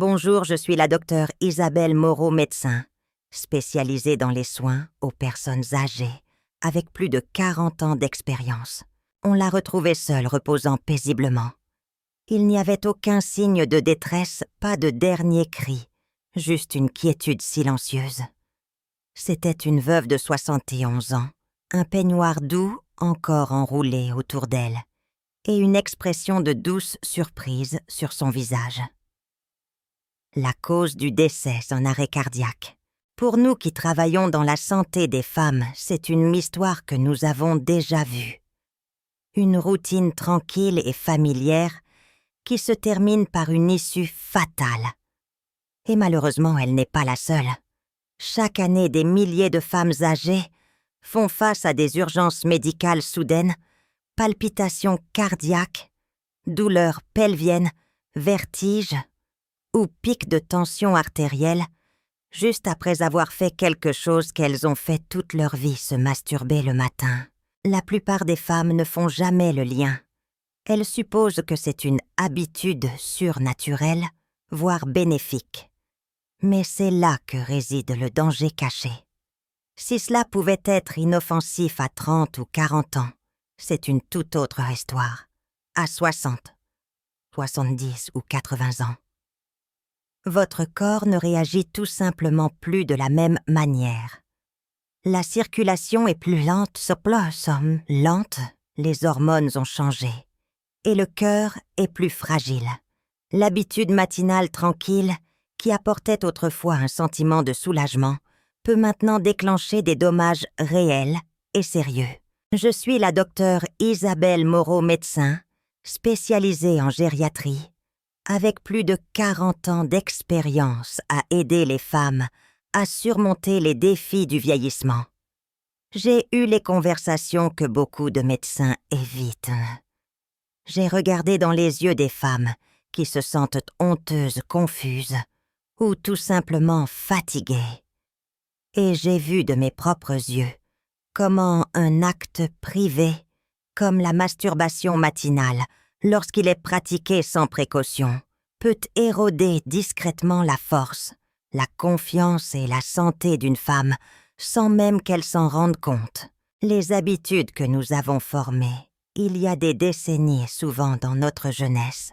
Bonjour, je suis la docteure Isabelle Moreau, médecin, spécialisée dans les soins aux personnes âgées, avec plus de 40 ans d'expérience. On l'a retrouvée seule, reposant paisiblement. Il n'y avait aucun signe de détresse, pas de dernier cri, juste une quiétude silencieuse. C'était une veuve de 71 ans, un peignoir doux encore enroulé autour d'elle, et une expression de douce surprise sur son visage. La cause du décès, un arrêt cardiaque. Pour nous qui travaillons dans la santé des femmes, c'est une histoire que nous avons déjà vue. Une routine tranquille et familière qui se termine par une issue fatale. Et malheureusement, elle n'est pas la seule. Chaque année, des milliers de femmes âgées font face à des urgences médicales soudaines, palpitations cardiaques, douleurs pelviennes, vertiges ou pics de tension artérielle, juste après avoir fait quelque chose qu'elles ont fait toute leur vie, se masturber le matin. La plupart des femmes ne font jamais le lien. Elles supposent que c'est une habitude surnaturelle, voire bénéfique. Mais c'est là que réside le danger caché. Si cela pouvait être inoffensif à 30 ou 40 ans, c'est une toute autre histoire. À 60, 70 ou 80 ans. Votre corps ne réagit tout simplement plus de la même manière. La circulation est plus lente, lente, les hormones ont changé. Et le cœur est plus fragile. L'habitude matinale tranquille, qui apportait autrefois un sentiment de soulagement, peut maintenant déclencher des dommages réels et sérieux. Je suis la docteure Isabelle Moreau, médecin, spécialisée en gériatrie, avec plus de 40 ans d'expérience à aider les femmes à surmonter les défis du vieillissement. J'ai eu les conversations que beaucoup de médecins évitent. J'ai regardé dans les yeux des femmes qui se sentent honteuses, confuses ou tout simplement fatiguées. Et j'ai vu de mes propres yeux comment un acte privé, comme la masturbation matinale, lorsqu'il est pratiqué sans précaution, peut éroder discrètement la force, la confiance et la santé d'une femme sans même qu'elle s'en rende compte. Les habitudes que nous avons formées, il y a des décennies souvent dans notre jeunesse,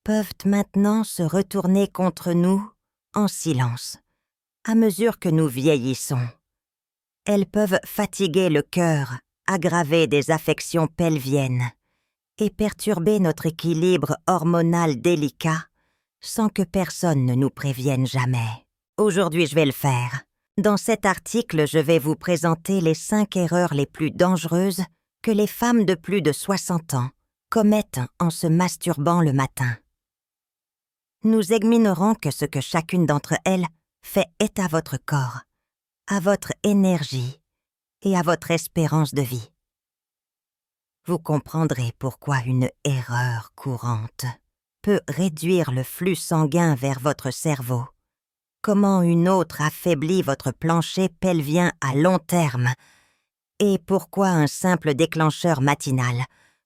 peuvent maintenant se retourner contre nous en silence, à mesure que nous vieillissons. Elles peuvent fatiguer le cœur, aggraver des affections pelviennes et perturber notre équilibre hormonal délicat sans que personne ne nous prévienne jamais. Aujourd'hui, je vais le faire. Dans cet article, je vais vous présenter les 5 erreurs les plus dangereuses que les femmes de plus de 60 ans commettent en se masturbant le matin. Nous examinerons que ce que chacune d'entre elles fait est à votre corps, à votre énergie et à votre espérance de vie. Vous comprendrez pourquoi une erreur courante peut réduire le flux sanguin vers votre cerveau, comment une autre affaiblit votre plancher pelvien à long terme et pourquoi un simple déclencheur matinal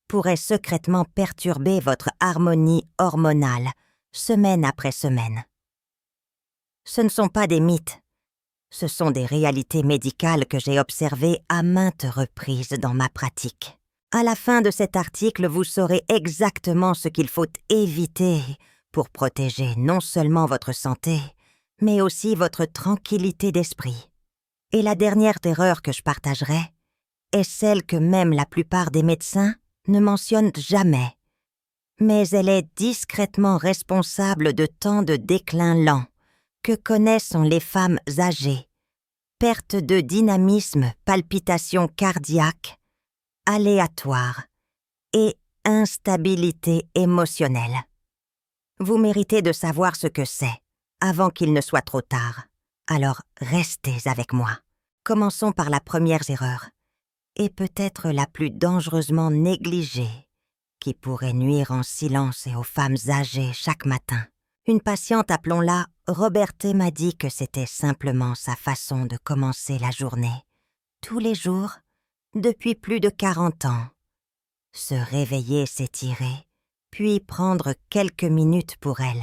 pourrait secrètement perturber votre harmonie hormonale semaine après semaine. Ce ne sont pas des mythes, ce sont des réalités médicales que j'ai observées à maintes reprises dans ma pratique. À la fin de cet article, vous saurez exactement ce qu'il faut éviter pour protéger non seulement votre santé, mais aussi votre tranquillité d'esprit. Et la dernière erreur que je partagerai est celle que même la plupart des médecins ne mentionnent jamais. Mais elle est discrètement responsable de tant de déclins lents que connaissent les femmes âgées. Perte de dynamisme, palpitations cardiaques, aléatoires et instabilité émotionnelle. Vous méritez de savoir ce que c'est avant qu'il ne soit trop tard. Alors restez avec moi. Commençons par la première erreur, et peut-être la plus dangereusement négligée, qui pourrait nuire en silence et aux femmes âgées chaque matin. Une patiente, appelons-la Roberté, m'a dit que c'était simplement sa façon de commencer la journée, tous les jours, depuis plus de 40 ans. Se réveiller, s'étirer, puis prendre quelques minutes pour elle.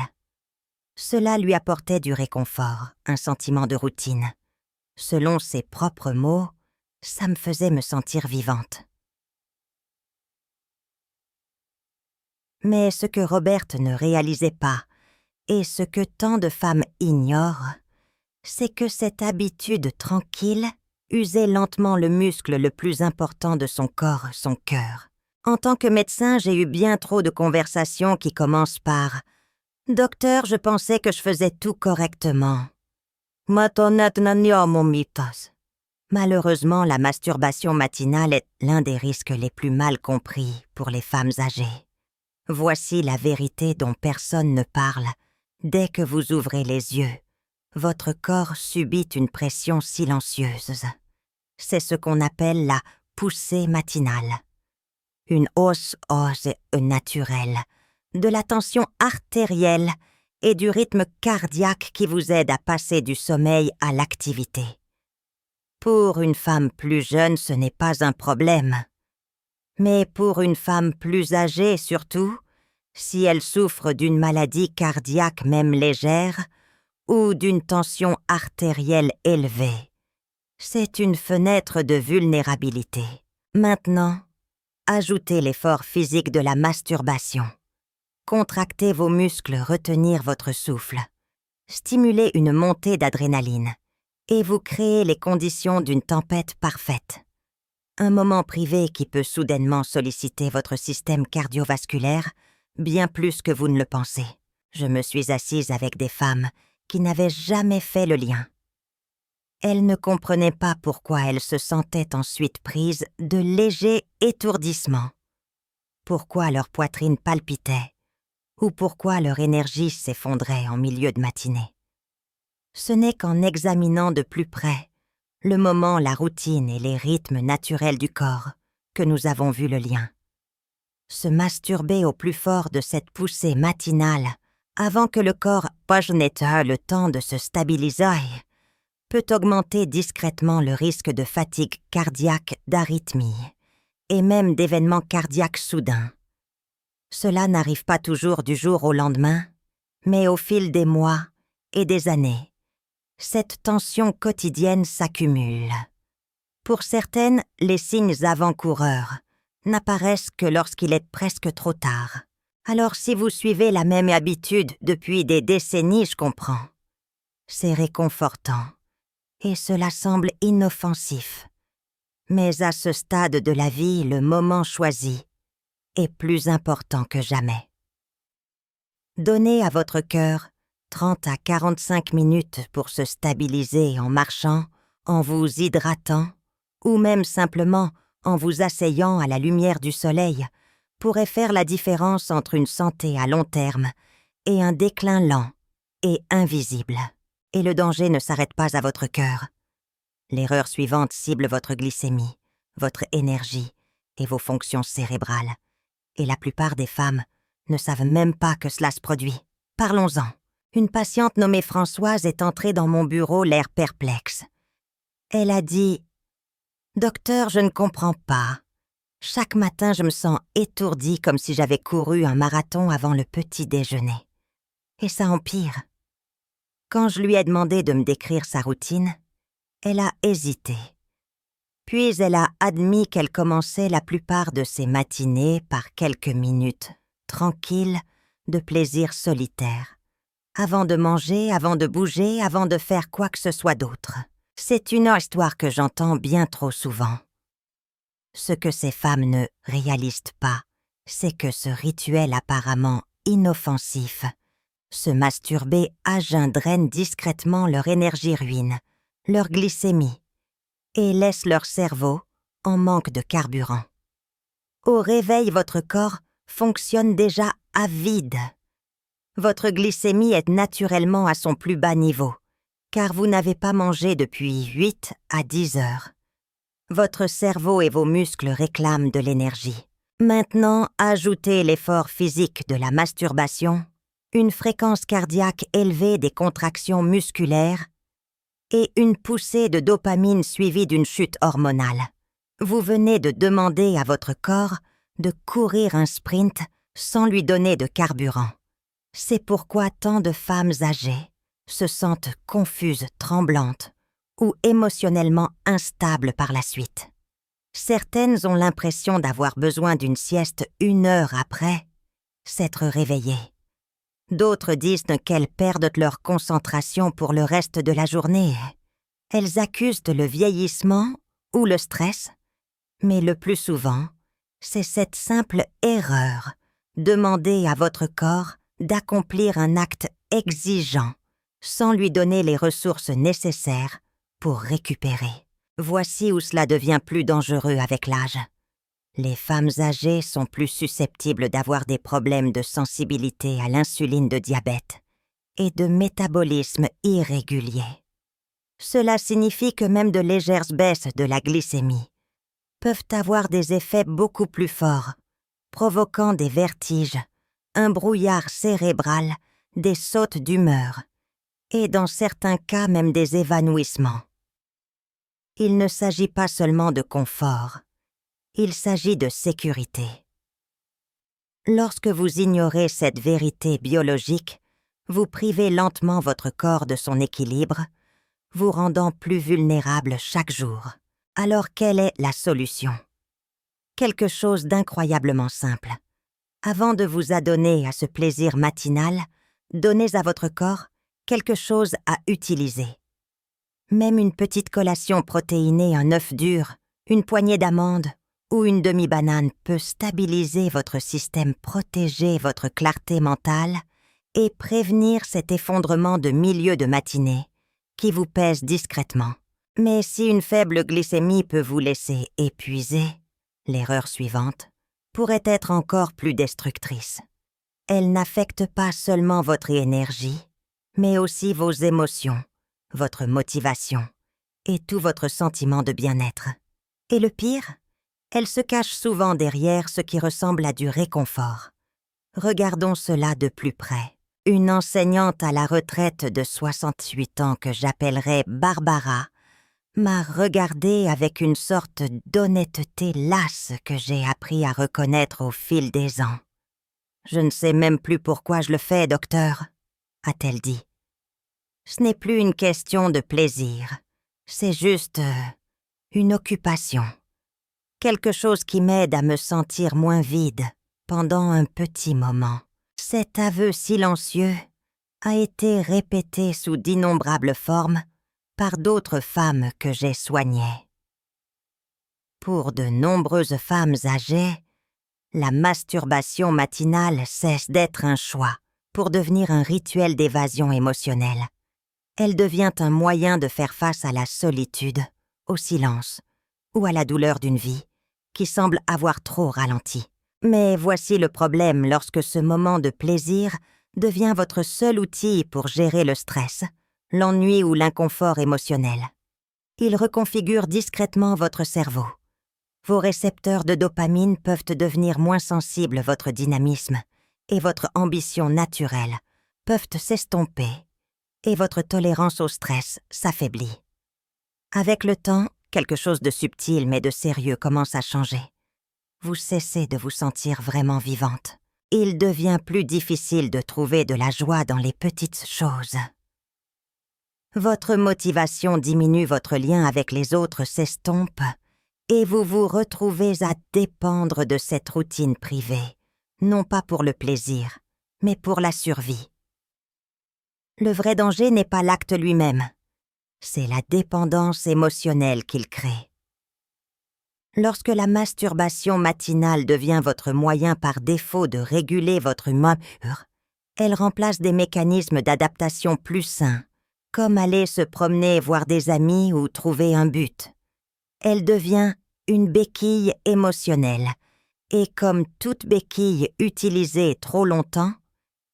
Cela lui apportait du réconfort, un sentiment de routine. Selon ses propres mots, ça me faisait me sentir vivante. Mais ce que Robert ne réalisait pas, et ce que tant de femmes ignorent, c'est que cette habitude tranquille usait lentement le muscle le plus important de son corps, son cœur. En tant que médecin, j'ai eu bien trop de conversations qui commencent par « Docteur, je pensais que je faisais tout correctement. » Malheureusement, la masturbation matinale est l'un des risques les plus mal compris pour les femmes âgées. Voici la vérité dont personne ne parle. Dès que vous ouvrez les yeux, votre corps subit une pression silencieuse. C'est ce qu'on appelle la poussée matinale. Une hausse naturelle, de la tension artérielle et du rythme cardiaque qui vous aide à passer du sommeil à l'activité. Pour une femme plus jeune, ce n'est pas un problème. Mais pour une femme plus âgée surtout, si elle souffre d'une maladie cardiaque même légère ou d'une tension artérielle élevée, c'est une fenêtre de vulnérabilité. Maintenant, ajoutez l'effort physique de la masturbation. Contractez vos muscles, retenir votre souffle. Stimulez une montée d'adrénaline et vous créez les conditions d'une tempête parfaite. Un moment privé qui peut soudainement solliciter votre système cardiovasculaire bien plus que vous ne le pensez. Je me suis assise avec des femmes qui n'avaient jamais fait le lien. Elles ne comprenaient pas pourquoi elles se sentaient ensuite prises de légers étourdissements, pourquoi leur poitrine palpitait ou pourquoi leur énergie s'effondrait en milieu de matinée. Ce n'est qu'en examinant de plus près le moment, la routine et les rythmes naturels du corps que nous avons vu le lien. Se masturber au plus fort de cette poussée matinale avant que le corps ait le temps de se stabiliser peut augmenter discrètement le risque de fatigue cardiaque, d'arythmie et même d'événements cardiaques soudains. Cela n'arrive pas toujours du jour au lendemain, mais au fil des mois et des années, cette tension quotidienne s'accumule. Pour certaines, les signes avant-coureurs n'apparaissent que lorsqu'il est presque trop tard. Alors si vous suivez la même habitude depuis des décennies, je comprends. C'est réconfortant et cela semble inoffensif. Mais à ce stade de la vie, le moment choisi est plus important que jamais. Donnez à votre cœur 30 à 45 minutes pour se stabiliser en marchant, en vous hydratant ou même simplement en vous asseyant à la lumière du soleil pourrait faire la différence entre une santé à long terme et un déclin lent et invisible. Et le danger ne s'arrête pas à votre cœur. L'erreur suivante cible votre glycémie, votre énergie et vos fonctions cérébrales. Et la plupart des femmes ne savent même pas que cela se produit. Parlons-en. Une patiente nommée Françoise est entrée dans mon bureau l'air perplexe. Elle a dit « Docteur, je ne comprends pas. Chaque matin, je me sens étourdie comme si j'avais couru un marathon avant le petit déjeuner. Et ça empire. » Quand je lui ai demandé de me décrire sa routine, elle a hésité. Puis elle a admis qu'elle commençait la plupart de ses matinées par quelques minutes, tranquilles, de plaisir solitaire. Avant de manger, avant de bouger, avant de faire quoi que ce soit d'autre. C'est une histoire que j'entends bien trop souvent. Ce que ces femmes ne réalisent pas, c'est que ce rituel apparemment inoffensif, se masturber à jeun draine discrètement leur énergie ruine, leur glycémie, et laisse leur cerveau en manque de carburant. Au réveil, votre corps fonctionne déjà à vide. Votre glycémie est naturellement à son plus bas niveau, car vous n'avez pas mangé depuis 8 à 10 heures. Votre cerveau et vos muscles réclament de l'énergie. Maintenant, ajoutez l'effort physique de la masturbation, une fréquence cardiaque élevée des contractions musculaires et une poussée de dopamine suivie d'une chute hormonale. Vous venez de demander à votre corps de courir un sprint sans lui donner de carburant. C'est pourquoi tant de femmes âgées se sentent confuses, tremblantes ou émotionnellement instables par la suite. Certaines ont l'impression d'avoir besoin d'une sieste 1 heure après s'être réveillées. D'autres disent qu'elles perdent leur concentration pour le reste de la journée. Elles accusent le vieillissement ou le stress, mais le plus souvent, c'est cette simple erreur. Demandez à votre corps d'accomplir un acte exigeant sans lui donner les ressources nécessaires pour récupérer. Voici où cela devient plus dangereux avec l'âge. Les femmes âgées sont plus susceptibles d'avoir des problèmes de sensibilité à l'insuline de diabète et de métabolisme irrégulier. Cela signifie que même de légères baisses de la glycémie peuvent avoir des effets beaucoup plus forts, provoquant des vertiges, un brouillard cérébral, des sautes d'humeur et dans certains cas même des évanouissements. Il ne s'agit pas seulement de confort, il s'agit de sécurité. Lorsque vous ignorez cette vérité biologique, vous privez lentement votre corps de son équilibre, vous rendant plus vulnérable chaque jour. Alors quelle est la solution? Quelque chose d'incroyablement simple. Avant de vous adonner à ce plaisir matinal, donnez à votre corps quelque chose à utiliser. Même une petite collation protéinée, un œuf dur, une poignée d'amandes ou une demi-banane peut stabiliser votre système, protéger votre clarté mentale et prévenir cet effondrement de milieu de matinée qui vous pèse discrètement. Mais si une faible glycémie peut vous laisser épuisé, l'erreur suivante pourrait être encore plus destructrice. Elle n'affecte pas seulement votre énergie, mais aussi vos émotions, votre motivation et tout votre sentiment de bien-être. Et le pire, elle se cache souvent derrière ce qui ressemble à du réconfort. Regardons cela de plus près. Une enseignante à la retraite de 68 ans que j'appellerais Barbara m'a regardée avec une sorte d'honnêteté lasse que j'ai appris à reconnaître au fil des ans. « Je ne sais même plus pourquoi je le fais, docteur », a-t-elle dit. « Ce n'est plus une question de plaisir, c'est juste une occupation. Quelque chose qui m'aide à me sentir moins vide pendant un petit moment. » Cet aveu silencieux a été répété sous d'innombrables formes par d'autres femmes que j'ai soignées. Pour de nombreuses femmes âgées, la masturbation matinale cesse d'être un choix pour devenir un rituel d'évasion émotionnelle. Elle devient un moyen de faire face à la solitude, au silence ou à la douleur d'une vie qui semble avoir trop ralenti. Mais voici le problème lorsque ce moment de plaisir devient votre seul outil pour gérer le stress, l'ennui ou l'inconfort émotionnel. Il reconfigure discrètement votre cerveau. Vos récepteurs de dopamine peuvent devenir moins sensibles à votre dynamisme et votre ambition naturelle peuvent s'estomper et votre tolérance au stress s'affaiblit. Avec le temps, quelque chose de subtil mais de sérieux commence à changer. Vous cessez de vous sentir vraiment vivante. Il devient plus difficile de trouver de la joie dans les petites choses. Votre motivation diminue, votre lien avec les autres s'estompe et vous vous retrouvez à dépendre de cette routine privée, non pas pour le plaisir, mais pour la survie. Le vrai danger n'est pas l'acte lui-même, c'est la dépendance émotionnelle qu'il crée. Lorsque la masturbation matinale devient votre moyen par défaut de réguler votre humeur, elle remplace des mécanismes d'adaptation plus sains, comme aller se promener, voir des amis ou trouver un but. Elle devient une béquille émotionnelle, et comme toute béquille utilisée trop longtemps,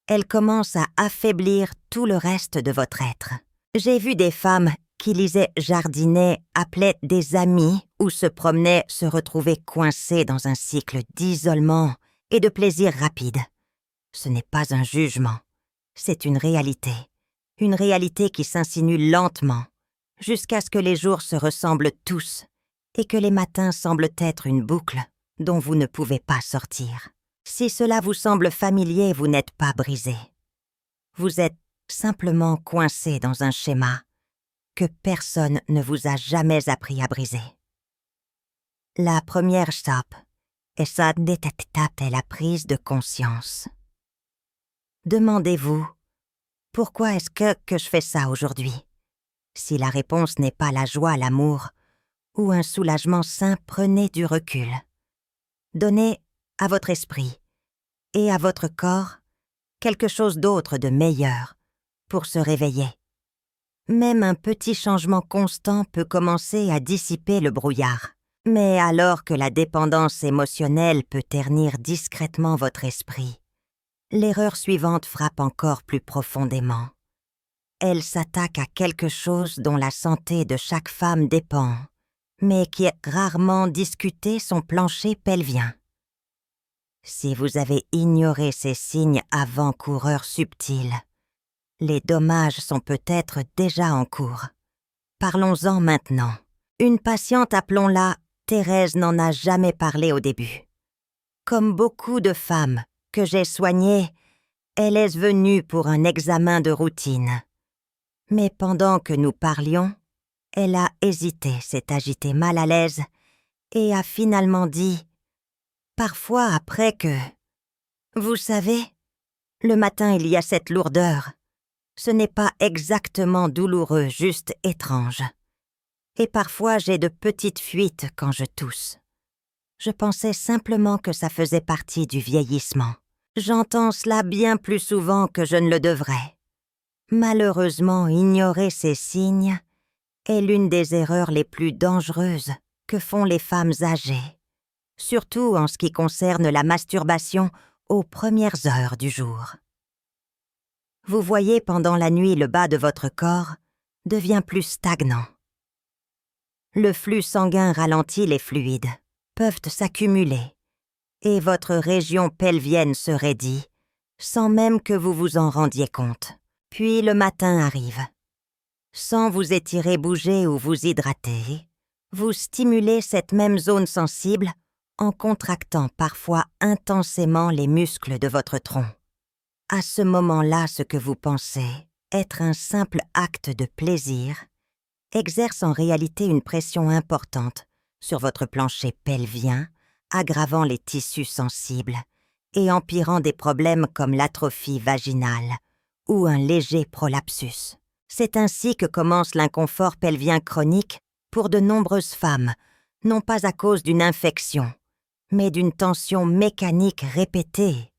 elle commence à affaiblir tout le reste de votre être. J'ai vu des femmes qui lisaient, jardinaient, appelaient des amis ou se promenaient se retrouver coincées dans un cycle d'isolement et de plaisir rapide. Ce n'est pas un jugement, c'est une réalité qui s'insinue lentement, jusqu'à ce que les jours se ressemblent tous et que les matins semblent être une boucle dont vous ne pouvez pas sortir. Si cela vous semble familier, vous n'êtes pas brisé. Vous êtes simplement coincé dans un schéma que personne ne vous a jamais appris à briser. La première étape est la prise de conscience. Demandez-vous, pourquoi est-ce que je fais ça aujourd'hui? Si la réponse n'est pas la joie, l'amour ou un soulagement sain, prenez du recul. Donnez à votre esprit et à votre corps quelque chose d'autre de meilleur pour se réveiller. Même un petit changement constant peut commencer à dissiper le brouillard. Mais alors que la dépendance émotionnelle peut ternir discrètement votre esprit, l'erreur suivante frappe encore plus profondément. Elle s'attaque à quelque chose dont la santé de chaque femme dépend, mais qui est rarement discuté, son plancher pelvien. Si vous avez ignoré ces signes avant-coureurs subtils, les dommages sont peut-être déjà en cours. Parlons-en maintenant. Une patiente, appelons-la Thérèse, n'en a jamais parlé au début. Comme beaucoup de femmes que j'ai soignées, elle est venue pour un examen de routine. Mais pendant que nous parlions, elle a hésité, s'est agitée mal à l'aise et a finalement dit, parfois après que... Vous savez, le matin il y a cette lourdeur. Ce n'est pas exactement douloureux, juste étrange. Et parfois j'ai de petites fuites quand je tousse. Je pensais simplement que ça faisait partie du vieillissement. J'entends cela bien plus souvent que je ne le devrais. Malheureusement, ignorer ces signes est l'une des erreurs les plus dangereuses que font les femmes âgées, surtout en ce qui concerne la masturbation aux premières heures du jour. Vous voyez, pendant la nuit, le bas de votre corps devient plus stagnant. Le flux sanguin ralentit, les fluides peuvent s'accumuler et votre région pelvienne se raidit sans même que vous vous en rendiez compte. Puis le matin arrive. Sans vous étirer, bouger ou vous hydrater, vous stimulez cette même zone sensible en contractant parfois intensément les muscles de votre tronc. À ce moment-là, ce que vous pensez être un simple acte de plaisir exerce en réalité une pression importante sur votre plancher pelvien, aggravant les tissus sensibles et empirant des problèmes comme l'atrophie vaginale ou un léger prolapsus. C'est ainsi que commence l'inconfort pelvien chronique pour de nombreuses femmes, non pas à cause d'une infection, mais d'une tension mécanique répétée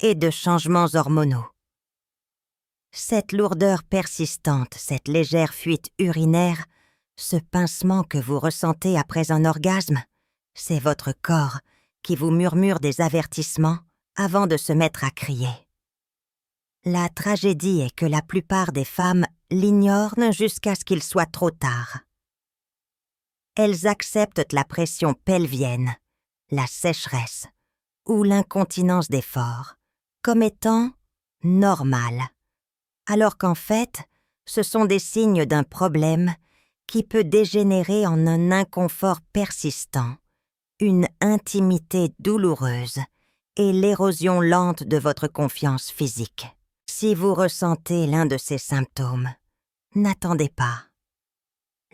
et de changements hormonaux. Cette lourdeur persistante, cette légère fuite urinaire, ce pincement que vous ressentez après un orgasme, c'est votre corps qui vous murmure des avertissements avant de se mettre à crier. La tragédie est que la plupart des femmes l'ignorent jusqu'à ce qu'il soit trop tard. Elles acceptent la pression pelvienne, la sécheresse ou l'incontinence d'effort comme étant normales, alors qu'en fait, ce sont des signes d'un problème qui peut dégénérer en un inconfort persistant, une intimité douloureuse et l'érosion lente de votre confiance physique. Si vous ressentez l'un de ces symptômes, n'attendez pas.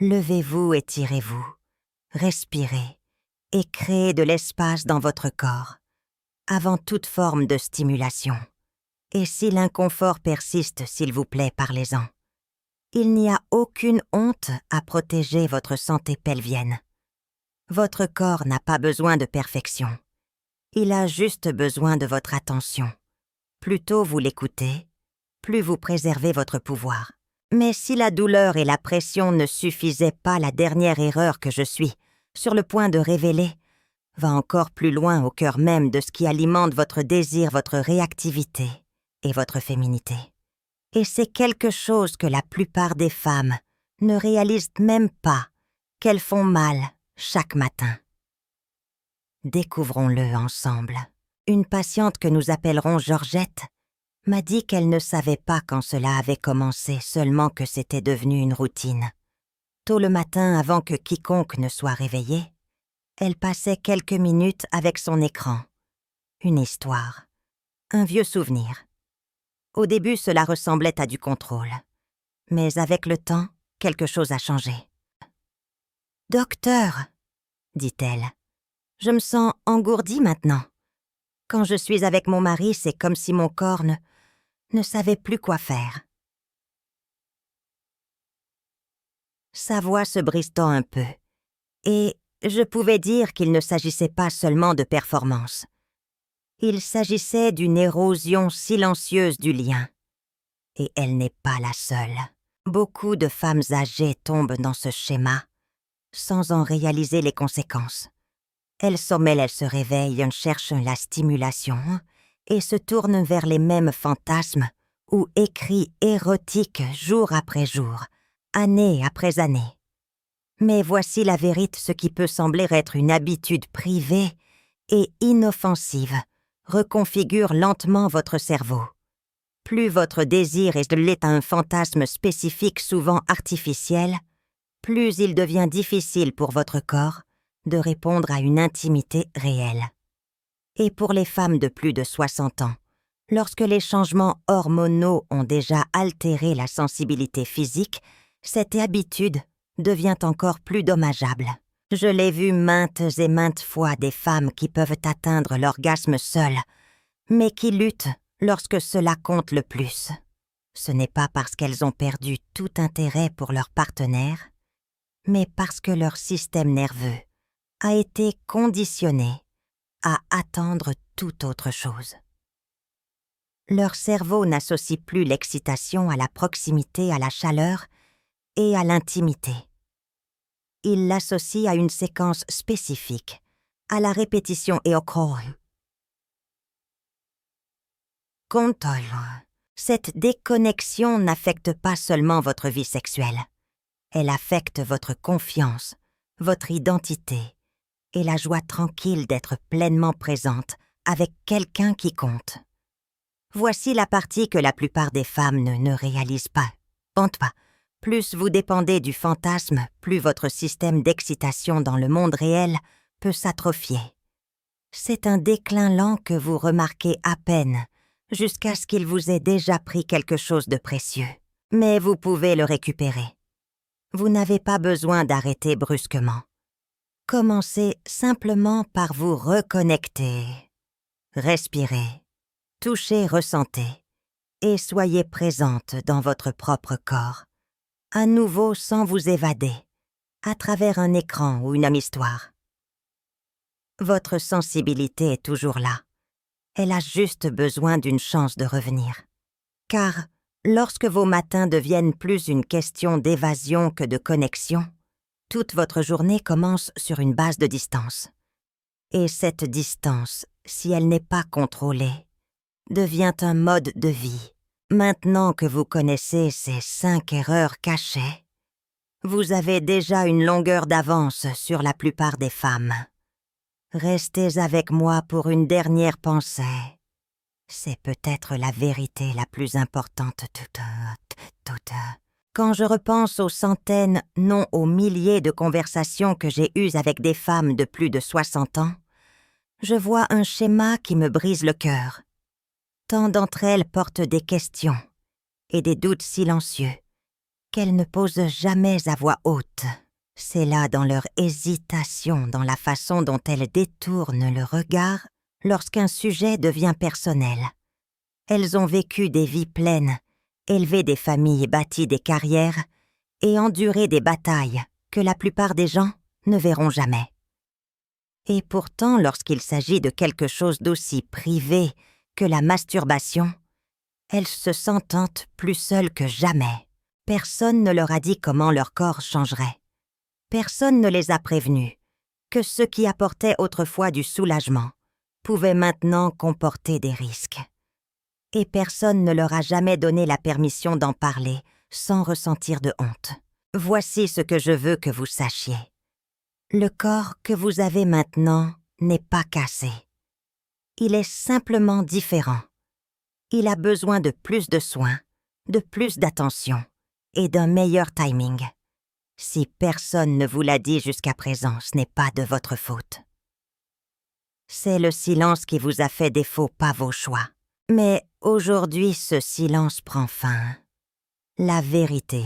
Levez-vous, étirez-vous, respirez et créez de l'espace dans votre corps, avant toute forme de stimulation. Et si l'inconfort persiste, s'il vous plaît, parlez-en. Il n'y a aucune honte à protéger votre santé pelvienne. Votre corps n'a pas besoin de perfection. Il a juste besoin de votre attention. Plus tôt vous l'écoutez, plus vous préservez votre pouvoir. Mais si la douleur et la pression ne suffisaient pas, la dernière erreur que je suis sur le point de révéler va encore plus loin au cœur même de ce qui alimente votre désir, votre réactivité et votre féminité. Et c'est quelque chose que la plupart des femmes ne réalisent même pas qu'elles font mal chaque matin. Découvrons-le ensemble. Une patiente que nous appellerons Georgette m'a dit qu'elle ne savait pas quand cela avait commencé, seulement que c'était devenu une routine. Tôt le matin, avant que quiconque ne soit réveillé, elle passait quelques minutes avec son écran. Une histoire, un vieux souvenir. Au début, cela ressemblait à du contrôle. Mais avec le temps, quelque chose a changé. « Docteur, » dit-elle, « je me sens engourdie maintenant. Quand je suis avec mon mari, c'est comme si mon corps ne savait plus quoi faire. » Sa voix se brise-t-en un peu, et je pouvais dire qu'il ne s'agissait pas seulement de performance. Il s'agissait d'une érosion silencieuse du lien. Et elle n'est pas la seule. Beaucoup de femmes âgées tombent dans ce schéma, sans en réaliser les conséquences. Elles sommeillent, elles se réveillent, cherchent la stimulation et se tournent vers les mêmes fantasmes ou écrits érotiques jour après jour, année après année. Mais voici la vérité, ce qui peut sembler être une habitude privée et inoffensive reconfigure lentement votre cerveau. Plus votre désir est lié à un fantasme spécifique souvent artificiel, plus il devient difficile pour votre corps de répondre à une intimité réelle. Et pour les femmes de plus de 60 ans, lorsque les changements hormonaux ont déjà altéré la sensibilité physique, cette habitude devient encore plus dommageable. Je l'ai vu maintes et maintes fois des femmes qui peuvent atteindre l'orgasme seules, mais qui luttent lorsque cela compte le plus. Ce n'est pas parce qu'elles ont perdu tout intérêt pour leur partenaire, mais parce que leur système nerveux a été conditionné à attendre toute autre chose. Leur cerveau n'associe plus l'excitation à la proximité, à la chaleur et à l'intimité. Il l'associe à une séquence spécifique, à la répétition et au contrôle. Cette déconnexion n'affecte pas seulement votre vie sexuelle. Elle affecte votre confiance, votre identité et la joie tranquille d'être pleinement présente avec quelqu'un qui compte. Voici la partie que la plupart des femmes ne réalisent pas. Plus vous dépendez du fantasme, plus votre système d'excitation dans le monde réel peut s'atrophier. C'est un déclin lent que vous remarquez à peine, jusqu'à ce qu'il vous ait déjà pris quelque chose de précieux. Mais vous pouvez le récupérer. Vous n'avez pas besoin d'arrêter brusquement. Commencez simplement par vous reconnecter. Respirez, touchez, ressentez, et soyez présente dans votre propre corps, à nouveau sans vous évader, à travers un écran ou une histoire. Votre sensibilité est toujours là. Elle a juste besoin d'une chance de revenir. Car lorsque vos matins deviennent plus une question d'évasion que de connexion, toute votre journée commence sur une base de distance. Et cette distance, si elle n'est pas contrôlée, devient un mode de vie. Maintenant que vous connaissez ces 5 erreurs cachées, vous avez déjà une longueur d'avance sur la plupart des femmes. Restez avec moi pour une dernière pensée. C'est peut-être la vérité la plus importante toute. Quand je repense aux centaines, non aux milliers de conversations que j'ai eues avec des femmes de plus de 60 ans, je vois un schéma qui me brise le cœur. Tant d'entre elles portent des questions et des doutes silencieux qu'elles ne posent jamais à voix haute. C'est là dans leur hésitation, dans la façon dont elles détournent le regard lorsqu'un sujet devient personnel. Elles ont vécu des vies pleines, élevé des familles, bâti des carrières et enduré des batailles que la plupart des gens ne verront jamais. Et pourtant, lorsqu'il s'agit de quelque chose d'aussi privé que la masturbation, elles se sentent plus seules que jamais. Personne ne leur a dit comment leur corps changerait. Personne ne les a prévenus que ce qui apportait autrefois du soulagement pouvait maintenant comporter des risques. Et personne ne leur a jamais donné la permission d'en parler sans ressentir de honte. Voici ce que je veux que vous sachiez. Le corps que vous avez maintenant n'est pas cassé. Il est simplement différent. Il a besoin de plus de soins, de plus d'attention et d'un meilleur timing. Si personne ne vous l'a dit jusqu'à présent, ce n'est pas de votre faute. C'est le silence qui vous a fait défaut, pas vos choix. Mais aujourd'hui ce silence prend fin, la vérité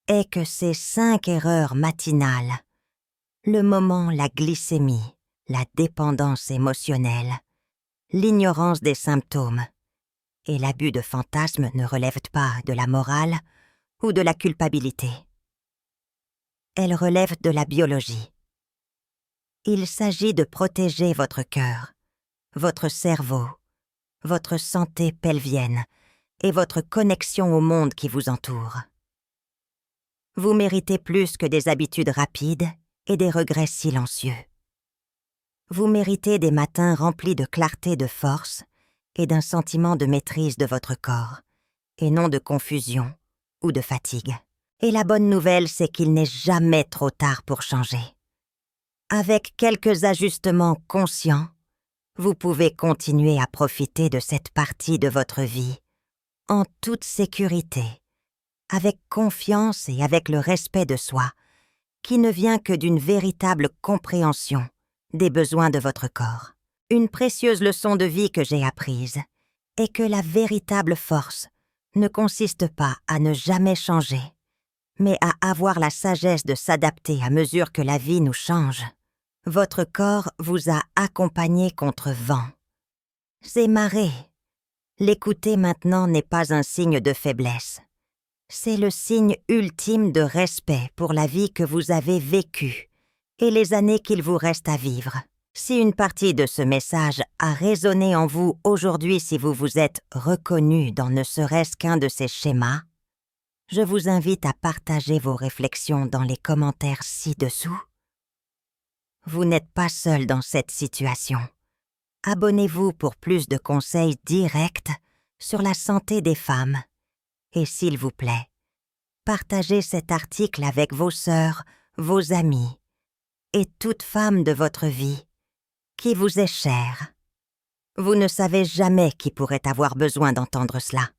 est que ces 5 erreurs matinales, le moment, la glycémie, la dépendance émotionnelle, l'ignorance des symptômes et l'abus de fantasmes ne relèvent pas de la morale ou de la culpabilité. Elles relèvent de la biologie. Il s'agit de protéger votre cœur, votre cerveau, votre santé pelvienne et votre connexion au monde qui vous entoure. Vous méritez plus que des habitudes rapides et des regrets silencieux. Vous méritez des matins remplis de clarté de force et d'un sentiment de maîtrise de votre corps, et non de confusion ou de fatigue. Et la bonne nouvelle, c'est qu'il n'est jamais trop tard pour changer. Avec quelques ajustements conscients, vous pouvez continuer à profiter de cette partie de votre vie en toute sécurité, avec confiance et avec le respect de soi, qui ne vient que d'une véritable compréhension des besoins de votre corps. Une précieuse leçon de vie que j'ai apprise est que la véritable force ne consiste pas à ne jamais changer, mais à avoir la sagesse de s'adapter à mesure que la vie nous change. Votre corps vous a accompagné contre vent. C'est marré. L'écouter maintenant n'est pas un signe de faiblesse. C'est le signe ultime de respect pour la vie que vous avez vécue et les années qu'il vous reste à vivre. Si une partie de ce message a résonné en vous aujourd'hui, si vous vous êtes reconnu dans ne serait-ce qu'un de ces schémas, je vous invite à partager vos réflexions dans les commentaires ci-dessous. Vous n'êtes pas seul dans cette situation. Abonnez-vous pour plus de conseils directs sur la santé des femmes. Et s'il vous plaît, partagez cet article avec vos sœurs, vos amis et toute femme de votre vie qui vous est chère. Vous ne savez jamais qui pourrait avoir besoin d'entendre cela.